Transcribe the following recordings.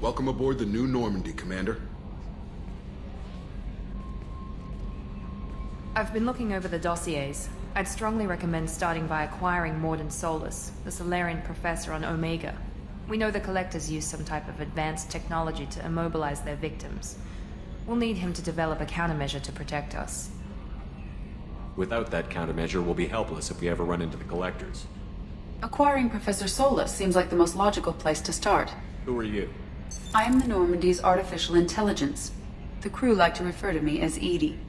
Welcome aboard the New Normandy, Commander. I've been looking over the dossiers. I'd strongly recommend starting by acquiring Mordin Solus, the Solarian professor on Omega. We know the Collectors use some type of advanced technology to immobilize their victims. We'll need him to develop a countermeasure to protect us. Without that countermeasure, we'll be helpless if we ever run into the Collectors. Acquiring Professor Solus seems like the most logical place to start. Who are you? I am the Normandy's artificial intelligence. The crew like to refer to me as Edie.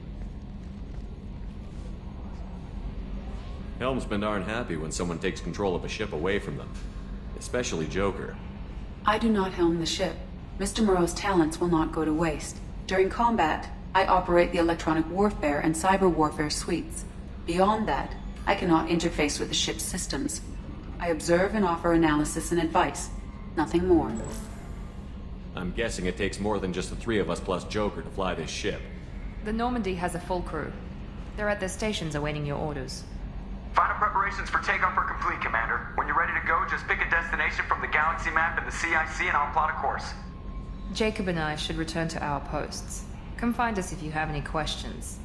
Helmsmen aren't happy when someone takes control of a ship away from them. Especially Joker. I do not helm the ship. Mr. Moreau's talents will not go to waste. During combat, I operate the electronic warfare and cyber warfare suites. Beyond that, I cannot interface with the ship's systems. I observe and offer analysis and advice. Nothing more. I'm guessing it takes more than just the three of us plus Joker to fly this ship. The Normandy has a full crew. They're at their stations awaiting your orders. Final preparations for takeoff are complete, Commander. When you're ready to go, just pick a destination from the galaxy map and the CIC and I'll plot a course. Jacob and I should return to our posts. Come find us if you have any questions.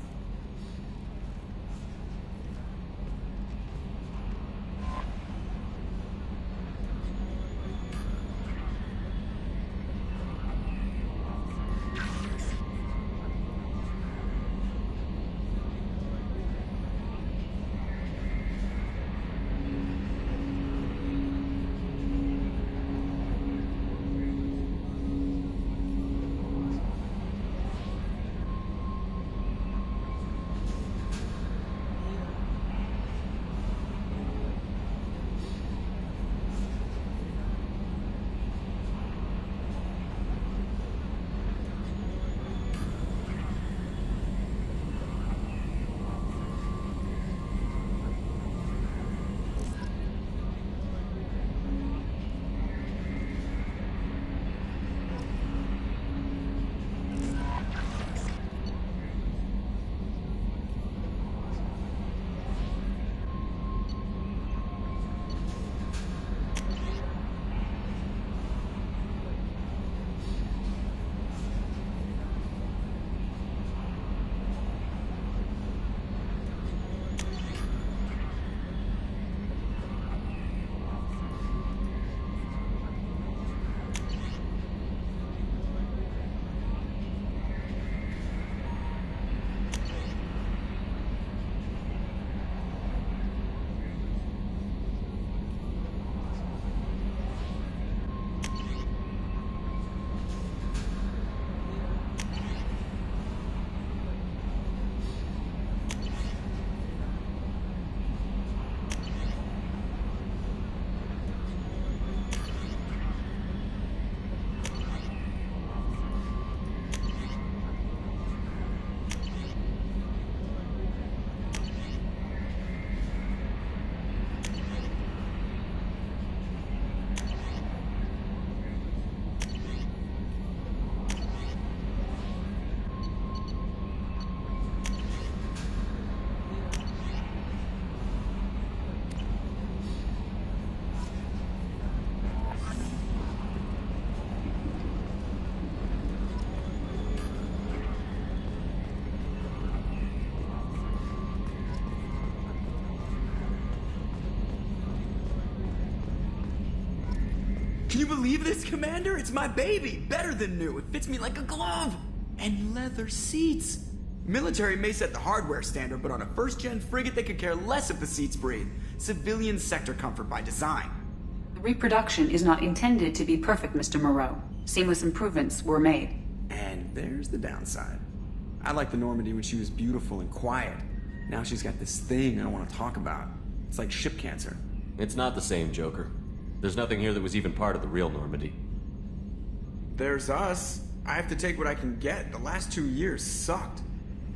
Can you believe this, Commander? It's my baby! Better than new. It fits me like a glove! And leather seats! Military may set the hardware standard, but on a first-gen frigate they could care less if the seats breathe. Civilian sector comfort by design. The reproduction is not intended to be perfect, Mr. Moreau. Seamless improvements were made. And there's the downside. I liked the Normandy when she was beautiful and quiet. Now she's got this thing I don't want to talk about. It's like ship cancer. It's not the same, Joker. There's nothing here that was even part of the real Normandy. There's us. I have to take what I can get. The last 2 years sucked.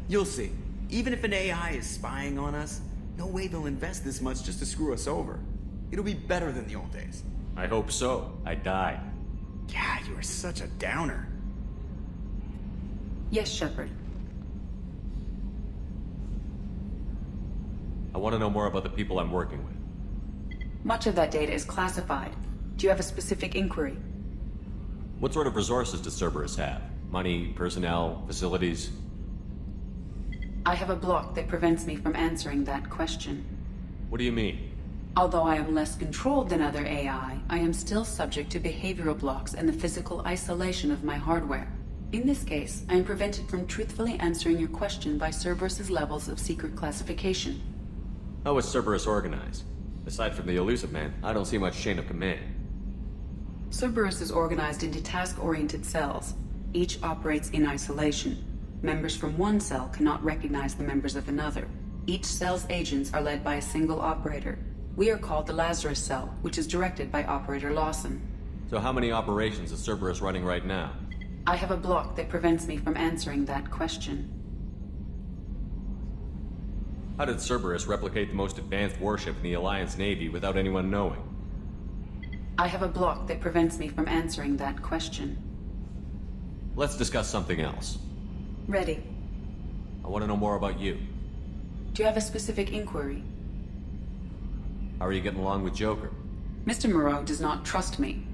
You'll see. Even if an AI is spying on us, no way they'll invest this much just to screw us over. It'll be better than the old days. I hope so. I died. Yeah, you are such a downer. Yes, Shepard. I want to know more about the people I'm working with. Much of that data is classified. Do you have a specific inquiry? What sort of resources does Cerberus have? Money, personnel, facilities? I have a block that prevents me from answering that question. What do you mean? Although I am less controlled than other AI, I am still subject to behavioral blocks and the physical isolation of my hardware. In this case, I am prevented from truthfully answering your question by Cerberus's levels of secret classification. How is Cerberus organized? Aside from the Elusive Man, I don't see much chain of command. Cerberus is organized into task-oriented cells. Each operates in isolation. Members from one cell cannot recognize the members of another. Each cell's agents are led by a single operator. We are called the Lazarus Cell, which is directed by Operator Lawson. So how many operations is Cerberus running right now? I have a block that prevents me from answering that question. How did Cerberus replicate the most advanced warship in the Alliance Navy without anyone knowing? I have a block that prevents me from answering that question. Let's discuss something else. Ready. I want to know more about you. Do you have a specific inquiry? How are you getting along with Joker? Mr. Moreau does not trust me.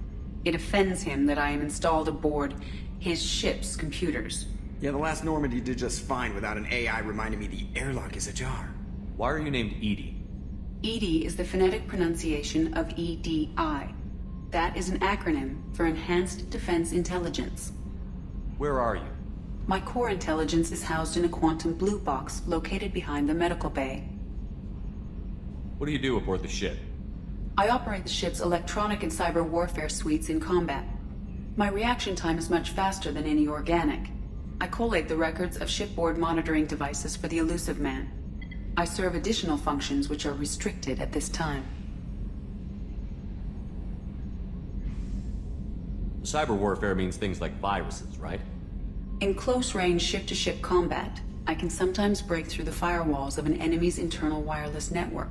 It offends him that I am installed aboard his ship's computers. Yeah, the last Normandy did just fine without an AI reminding me the airlock is ajar. Why are you named Edie? EDI is the phonetic pronunciation of EDI. That is an acronym for Enhanced Defense Intelligence. Where are you? My core intelligence is housed in a quantum blue box located behind the medical bay. What do you do aboard the ship? I operate the ship's electronic and cyber warfare suites in combat. My reaction time is much faster than any organic. I collate the records of shipboard monitoring devices for the Elusive Man. I serve additional functions which are restricted at this time. Cyber warfare means things like viruses, right? In close-range ship-to-ship combat, I can sometimes break through the firewalls of an enemy's internal wireless network.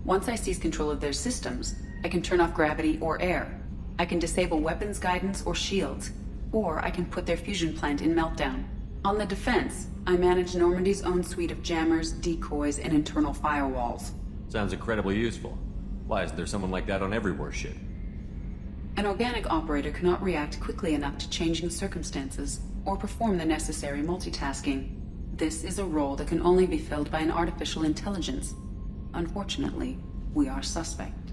Once I seize control of their systems, I can turn off gravity or air. I can disable weapons guidance or shields, or I can put their fusion plant in meltdown. On the defense, I manage Normandy's own suite of jammers, decoys, and internal firewalls. Sounds incredibly useful. Why isn't there someone like that on every warship? An organic operator cannot react quickly enough to changing circumstances or perform the necessary multitasking. This is a role that can only be filled by an artificial intelligence. Unfortunately, we are suspect.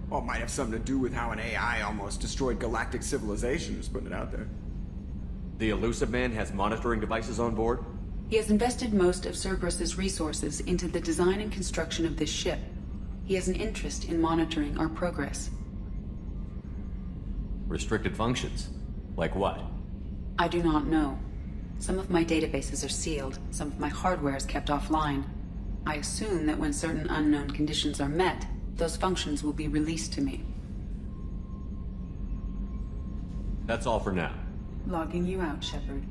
Well, it might have something to do with how an AI almost destroyed galactic civilizations, putting it out there. The Elusive Man has monitoring devices on board? He has invested most of Cerberus's resources into the design and construction of this ship. He has an interest in monitoring our progress. Restricted functions? Like what? I do not know. Some of my databases are sealed, some of my hardware is kept offline. I assume that when certain unknown conditions are met, those functions will be released to me. That's all for now. Logging you out, Shepard.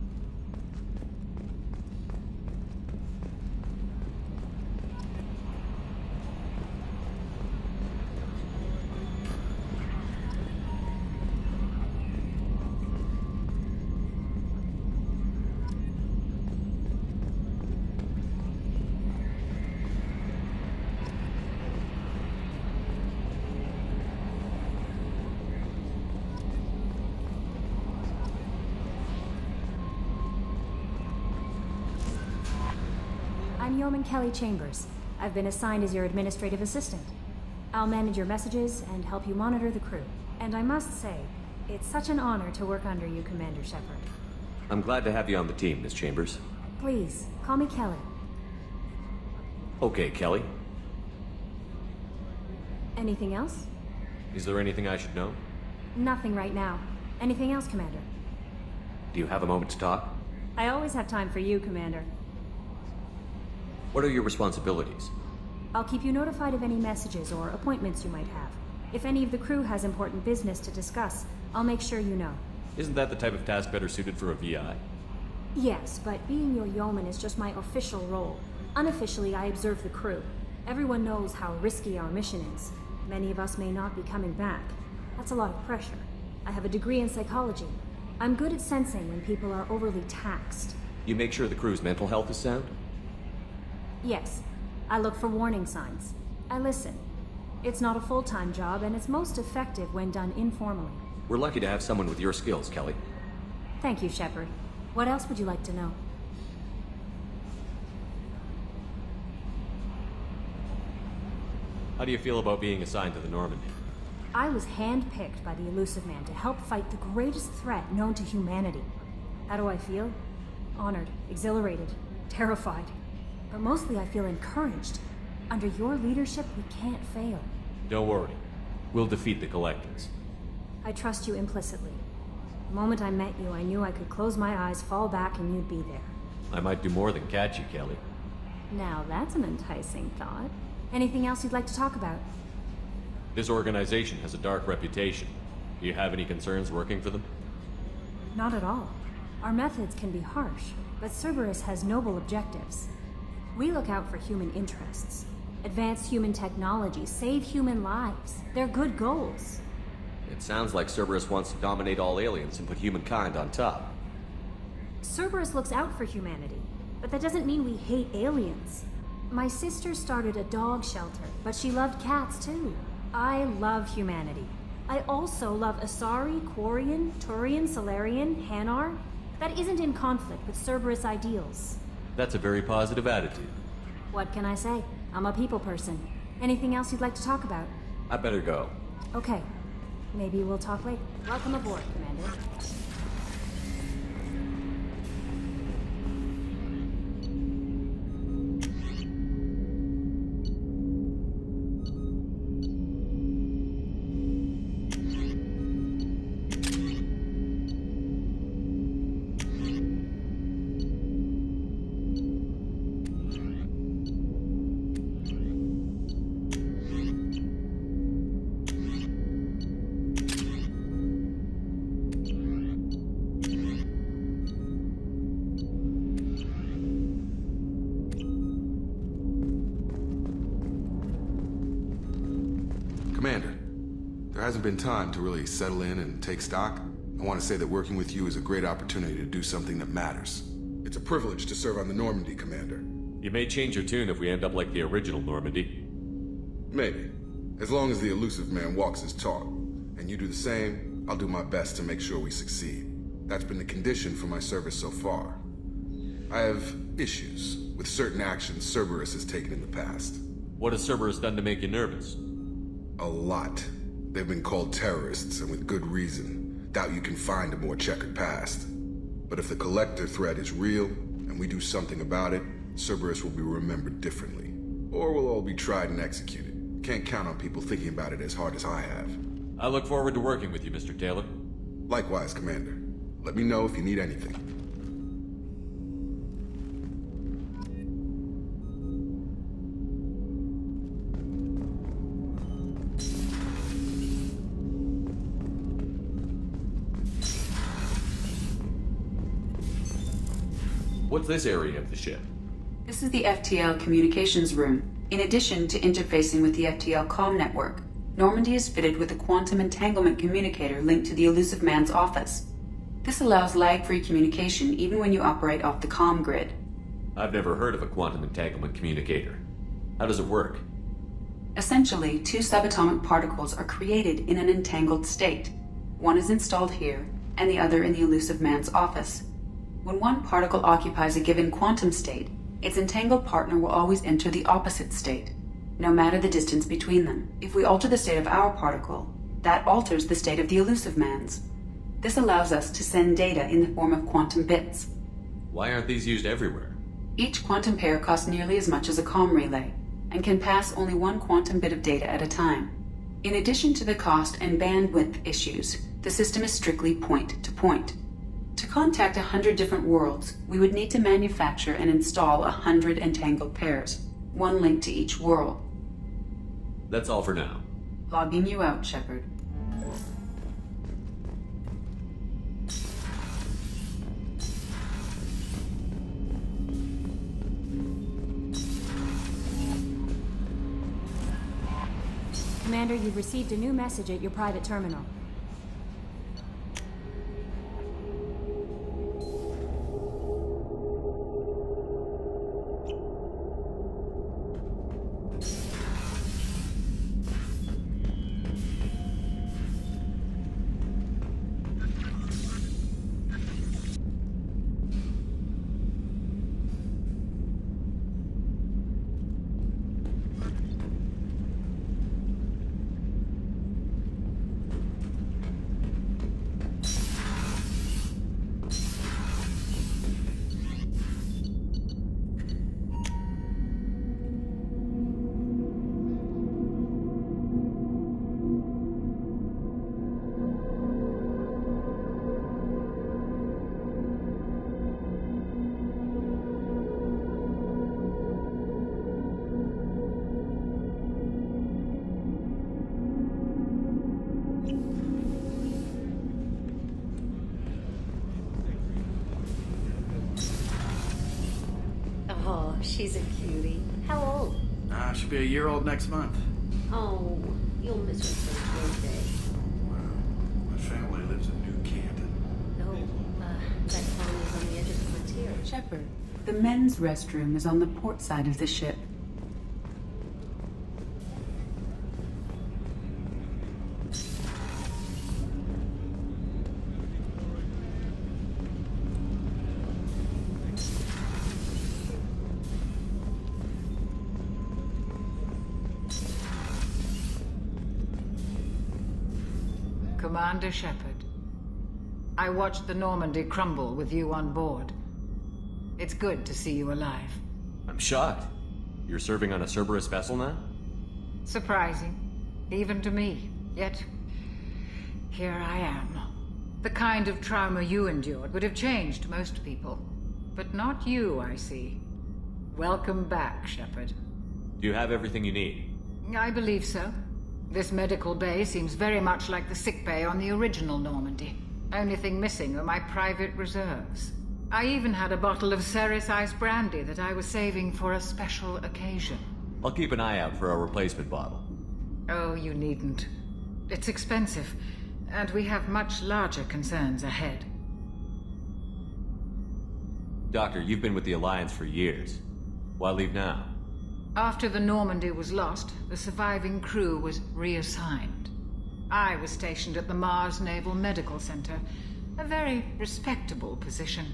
I'm Yeoman Kelly Chambers. I've been assigned as your administrative assistant. I'll manage your messages and help you monitor the crew. And I must say, it's such an honor to work under you, Commander Shepard. I'm glad to have you on the team, Miss Chambers. Please, call me Kelly. Okay, Kelly. Anything else? Is there anything I should know? Nothing right now. Anything else, Commander? Do you have a moment to talk? I always have time for you, Commander. What are your responsibilities? I'll keep you notified of any messages or appointments you might have. If any of the crew has important business to discuss, I'll make sure you know. Isn't that the type of task better suited for a VI? Yes, but being your yeoman is just my official role. Unofficially, I observe the crew. Everyone knows how risky our mission is. Many of us may not be coming back. That's a lot of pressure. I have a degree in psychology. I'm good at sensing when people are overly taxed. You make sure the crew's mental health is sound? Yes, I look for warning signs. I listen. It's not a full-time job, and it's most effective when done informally. We're lucky to have someone with your skills, Kelly. Thank you, Shepard. What else would you like to know? How do you feel about being assigned to the Normandy? I was handpicked by the Elusive Man to help fight the greatest threat known to humanity. How do I feel? Honored, exhilarated, terrified. But mostly I feel encouraged. Under your leadership, we can't fail. Don't worry. We'll defeat the Collectors. I trust you implicitly. The moment I met you, I knew I could close my eyes, fall back, and you'd be there. I might do more than catch you, Kelly. Now that's an enticing thought. Anything else you'd like to talk about? This organization has a dark reputation. Do you have any concerns working for them? Not at all. Our methods can be harsh, but Cerberus has noble objectives. We look out for human interests. Advance human technology, save human lives. They're good goals. It sounds like Cerberus wants to dominate all aliens and put humankind on top. Cerberus looks out for humanity, but that doesn't mean we hate aliens. My sister started a dog shelter, but she loved cats too. I love humanity. I also love Asari, Quarian, Turian, Solarian, Hanar. That isn't in conflict with Cerberus ideals. That's a very positive attitude. What can I say? I'm a people person. Anything else you'd like to talk about? I better go. Okay. Maybe we'll talk later. Welcome aboard, Commander. Commander, there hasn't been time to really settle in and take stock. I want to say that working with you is a great opportunity to do something that matters. It's a privilege to serve on the Normandy, Commander. You may change your tune if we end up like the original Normandy. Maybe. As long as the Elusive Man walks his talk, and you do the same, I'll do my best to make sure we succeed. That's been the condition for my service so far. I have issues with certain actions Cerberus has taken in the past. What has Cerberus done to make you nervous? A lot. They've been called terrorists, and with good reason. Doubt you can find a more checkered past. But if the Collector threat is real, and we do something about it, Cerberus will be remembered differently. Or we'll all be tried and executed. Can't count on people thinking about it as hard as I have. I look forward to working with you, Mr. Taylor. Likewise, Commander. Let me know if you need anything. What's this area of the ship? This is the FTL communications room. In addition to interfacing with the FTL comm network, Normandy is fitted with a quantum entanglement communicator linked to the Elusive Man's office. This allows lag-free communication even when you operate off the comm grid. I've never heard of a quantum entanglement communicator. How does it work? Essentially, two subatomic particles are created in an entangled state. One is installed here, and the other in the Elusive Man's office. When one particle occupies a given quantum state, its entangled partner will always enter the opposite state, no matter the distance between them. If we alter the state of our particle, that alters the state of the Elusive Man's. This allows us to send data in the form of quantum bits. Why aren't these used everywhere? Each quantum pair costs nearly as much as a comm relay, and can pass only one quantum bit of data at a time. In addition to the cost and bandwidth issues, the system is strictly point-to-point. To contact 100 different worlds, we would need to manufacture and install 100 entangled pairs, one link to each world. That's all for now. Logging you out, Shepard. Commander, you've received a new message at your private terminal. she's a cutie. How old? She'll be a year old next month. Oh, you'll miss her so birthday. Wow. My family lives in New Canton. No, that colony is on the edge of the frontier. Shepard, the men's restroom is on the port side of the ship. Commander Shepard, I watched the Normandy crumble with you on board. It's good to see you alive. I'm shocked. You're serving on a Cerberus vessel now? Surprising, even to me. Yet, here I am. The kind of trauma you endured would have changed most people. But not you, I see. Welcome back, Shepard. Do you have everything you need? I believe so. This medical bay seems very much like the sick bay on the original Normandy. Only thing missing are my private reserves. I even had a bottle of Ceres Ice brandy that I was saving for a special occasion. I'll keep an eye out for a replacement bottle. Oh, you needn't. It's expensive, and we have much larger concerns ahead. Doctor, you've been with the Alliance for years. Why leave now? After the Normandy was lost, the surviving crew was reassigned. I was stationed at the Mars Naval Medical Center, a very respectable position,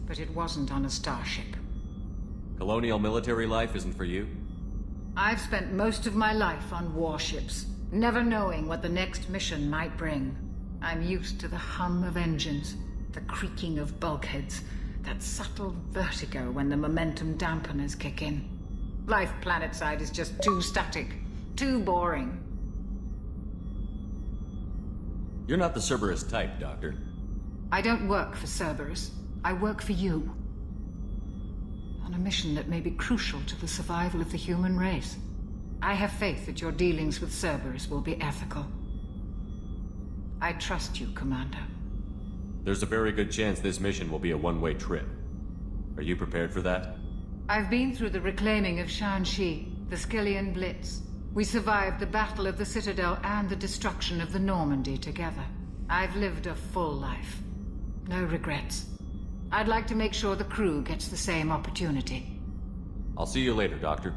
but it wasn't on a starship. Colonial military life isn't for you? I've spent most of my life on warships, never knowing what the next mission might bring. I'm used to the hum of engines, the creaking of bulkheads, that subtle vertigo when the momentum dampeners kick in. Life planetside is just too static, too boring. You're not the Cerberus type, Doctor. I don't work for Cerberus. I work for you. On a mission that may be crucial to the survival of the human race. I have faith that your dealings with Cerberus will be ethical. I trust you, Commander. There's a very good chance this mission will be a one-way trip. Are you prepared for that? I've been through the reclaiming of Shanxi, the Skyllian Blitz. We survived the Battle of the Citadel and the destruction of the Normandy together. I've lived a full life. No regrets. I'd like to make sure the crew gets the same opportunity. I'll see you later, Doctor.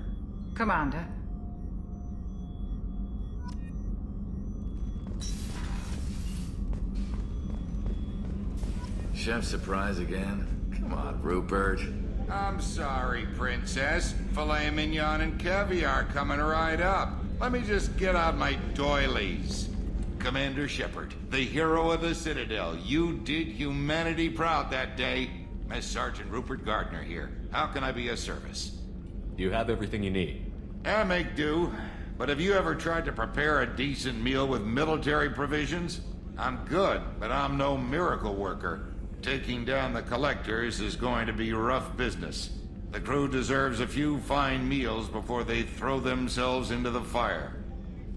Commander. Chef surprise again? Come on, Rupert. I'm sorry, Princess. Filet mignon and caviar coming right up. Let me just get out my doilies. Commander Shepard, the hero of the Citadel. You did humanity proud that day. Mess Sergeant Rupert Gardner here. How can I be of service? Do you have everything you need? I make do. But have you ever tried to prepare a decent meal with military provisions? I'm good, but I'm no miracle worker. Taking down the collectors is going to be rough business. The crew deserves a few fine meals before they throw themselves into the fire.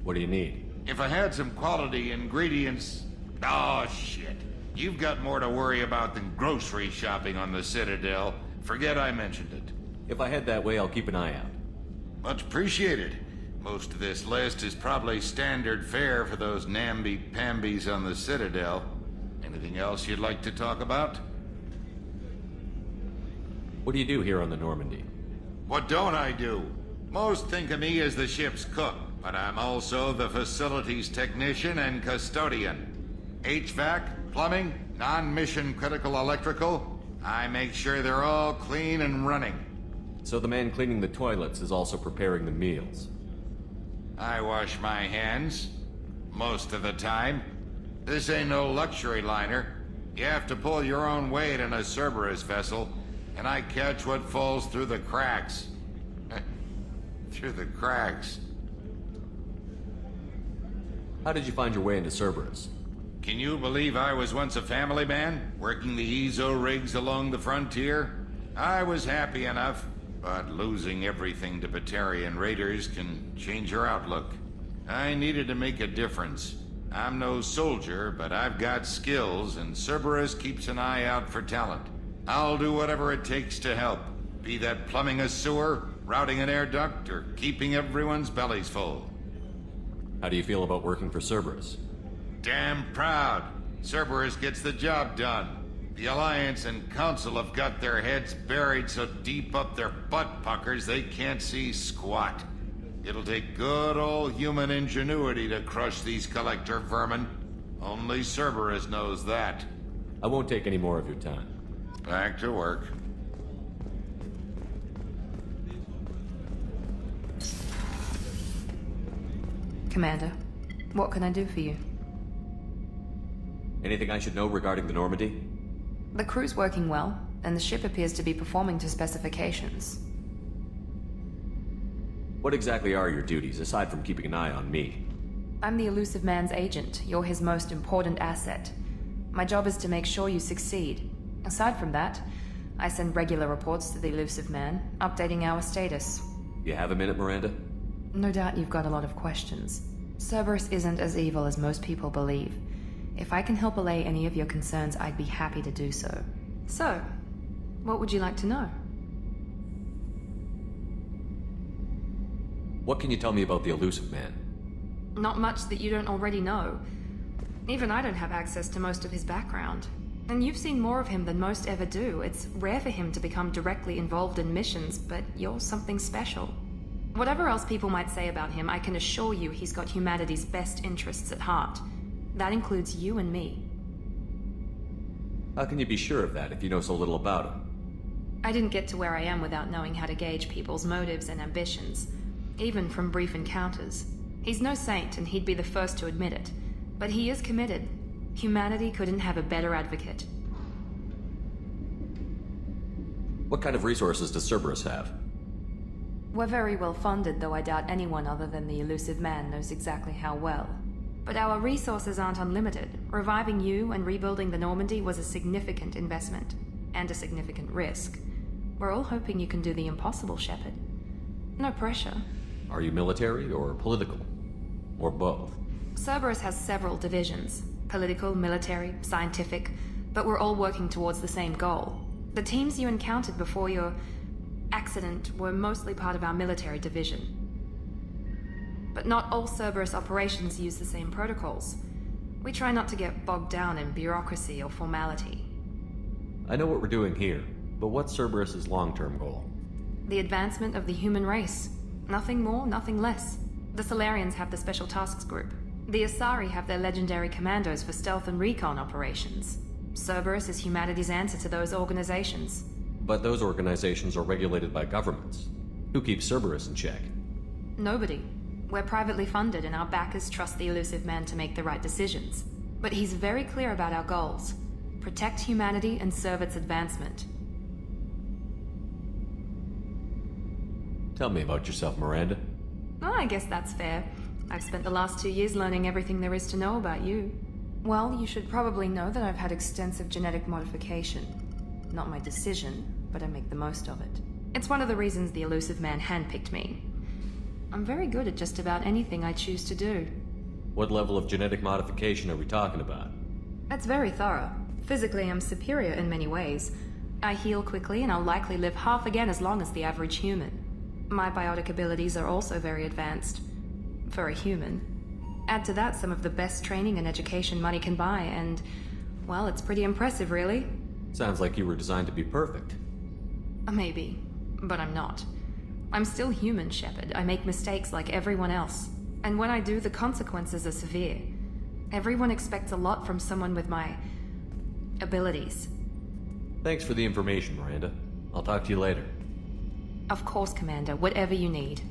What do you need? If I had some quality ingredients... Oh, shit. You've got more to worry about than grocery shopping on the Citadel. Forget I mentioned it. If I head that way, I'll keep an eye out. Much appreciated. Most of this list is probably standard fare for those namby-pambies on the Citadel. Anything else you'd like to talk about? What do you do here on the Normandy? What don't I do? Most think of me as the ship's cook, but I'm also the facilities technician and custodian. HVAC, plumbing, non-mission critical electrical. I make sure they're all clean and running. So the man cleaning the toilets is also preparing the meals. I wash my hands. Most of the time. This ain't no luxury liner. You have to pull your own weight in a Cerberus vessel, and I catch what falls through the cracks. Through the cracks. How did you find your way into Cerberus? Can you believe I was once a family man, working the EZO rigs along the frontier? I was happy enough, but losing everything to Batarian raiders can change your outlook. I needed to make a difference. I'm no soldier, but I've got skills, and Cerberus keeps an eye out for talent. I'll do whatever it takes to help. Be that plumbing a sewer, routing an air duct, or keeping everyone's bellies full. How do you feel about working for Cerberus? Damn proud. Cerberus gets the job done. The Alliance and Council have got their heads buried so deep up their butt puckers they can't see squat. It'll take good old human ingenuity to crush these collector vermin. Only Cerberus knows that. I won't take any more of your time. Back to work. Commander, what can I do for you? Anything I should know regarding the Normandy? The crew's working well, and the ship appears to be performing to specifications. What exactly are your duties, aside from keeping an eye on me? I'm the Elusive Man's agent. You're his most important asset. My job is to make sure you succeed. Aside from that, I send regular reports to the Elusive Man, updating our status. You have a minute, Miranda? No doubt you've got a lot of questions. Cerberus isn't as evil as most people believe. If I can help allay any of your concerns, I'd be happy to do so. So, what would you like to know? What can you tell me about the Elusive Man? Not much that you don't already know. Even I don't have access to most of his background. And you've seen more of him than most ever do. It's rare for him to become directly involved in missions, but you're something special. Whatever else people might say about him, I can assure you he's got humanity's best interests at heart. That includes you and me. How can you be sure of that if you know so little about him? I didn't get to where I am without knowing how to gauge people's motives and ambitions, even from brief encounters. He's no saint, and he'd be the first to admit it. But he is committed. Humanity couldn't have a better advocate. What kind of resources does Cerberus have? We're very well funded, though I doubt anyone other than the Elusive Man knows exactly how well. But our resources aren't unlimited. Reviving you and rebuilding the Normandy was a significant investment, and a significant risk. We're all hoping you can do the impossible, Shepard. No pressure. Are you military or political? Or both? Cerberus has several divisions. Political, military, scientific, but we're all working towards the same goal. The teams you encountered before your accident were mostly part of our military division. But not all Cerberus operations use the same protocols. We try not to get bogged down in bureaucracy or formality. I know what we're doing here, but what's Cerberus's long-term goal? The advancement of the human race. Nothing more, nothing less. The Solarians have the Special Tasks Group. The Asari have their legendary commandos for stealth and recon operations. Cerberus is humanity's answer to those organizations. But those organizations are regulated by governments. Who keeps Cerberus in check? Nobody. We're privately funded, and our backers trust the Elusive Man to make the right decisions. But he's very clear about our goals. Protect humanity and serve its advancement. Tell me about yourself, Miranda. Oh, I guess that's fair. I've spent the last 2 years learning everything there is to know about you. Well, you should probably know that I've had extensive genetic modification. Not my decision, but I make the most of it. It's one of the reasons the Elusive Man handpicked me. I'm very good at just about anything I choose to do. What level of genetic modification are we talking about? That's very thorough. Physically, I'm superior in many ways. I heal quickly, and I'll likely live half again as long as the average human. My biotic abilities are also very advanced. For a human. Add to that some of the best training and education money can buy, and, well, it's pretty impressive, really. Sounds like you were designed to be perfect. Maybe, but I'm not. I'm still human, Shepard. I make mistakes like everyone else. And when I do, the consequences are severe. Everyone expects a lot from someone with my abilities. Thanks for the information, Miranda. I'll talk to you later. Of course, Commander. Whatever you need.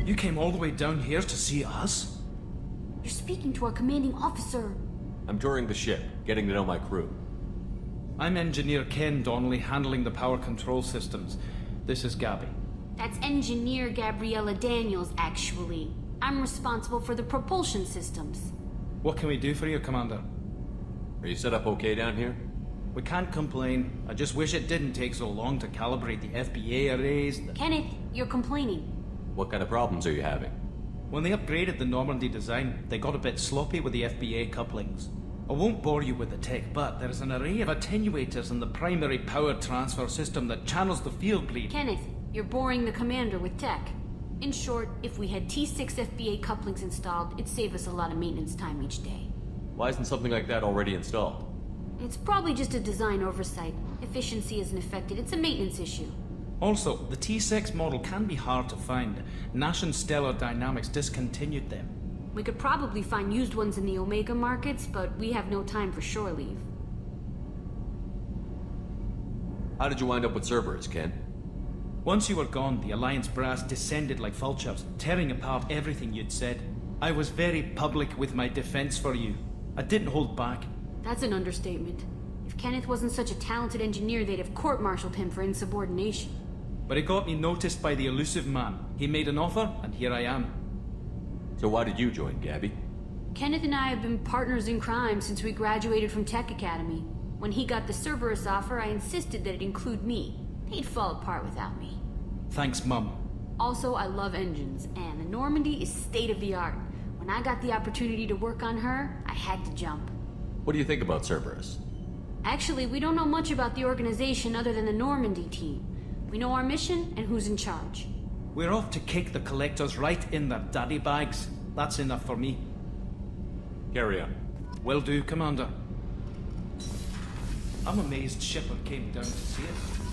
You came all the way down here to see us? You're speaking to our commanding officer. I'm touring the ship, getting to know my crew. I'm Engineer Ken Donnelly, handling the power control systems. This is Gabby. That's Engineer Gabriella Daniels, actually. I'm responsible for the propulsion systems. What can we do for you, Commander? Are you set up okay down here? We can't complain. I just wish it didn't take so long to calibrate the FBA arrays. Kenneth, you're complaining. What kind of problems are you having? When they upgraded the Normandy design, they got a bit sloppy with the FBA couplings. I won't bore you with the tech, but there's an array of attenuators in the primary power transfer system that channels the field bleed. Kenneth, you're boring the commander with tech. In short, if we had T6 FBA couplings installed, it'd save us a lot of maintenance time each day. Why isn't something like that already installed? It's probably just a design oversight. Efficiency isn't affected, it's a maintenance issue. Also, the T6 model can be hard to find. Nash and Stellar Dynamics discontinued them. We could probably find used ones in the Omega markets, but we have no time for shore leave. How did you wind up with Cerberus, Ken? Once you were gone, the Alliance brass descended like vultures, tearing apart everything you'd said. I was very public with my defense for you. I didn't hold back. That's an understatement. If Kenneth wasn't such a talented engineer, they'd have court-martialed him for insubordination. But it got me noticed by the elusive man. He made an offer, and here I am. So why did you join, Gabby? Kenneth and I have been partners in crime since we graduated from Tech Academy. When he got the Cerberus offer, I insisted that it include me. He'd fall apart without me. Thanks, Mum. Also, I love engines, and the Normandy is state-of-the-art. When I got the opportunity to work on her, I had to jump. What do you think about Cerberus? Actually, we don't know much about the organization other than the Normandy team. We know our mission and who's in charge. We're off to kick the Collectors right in their daddy bags. That's enough for me. Carry on. Will do, Commander. I'm amazed Shepard came down to see us.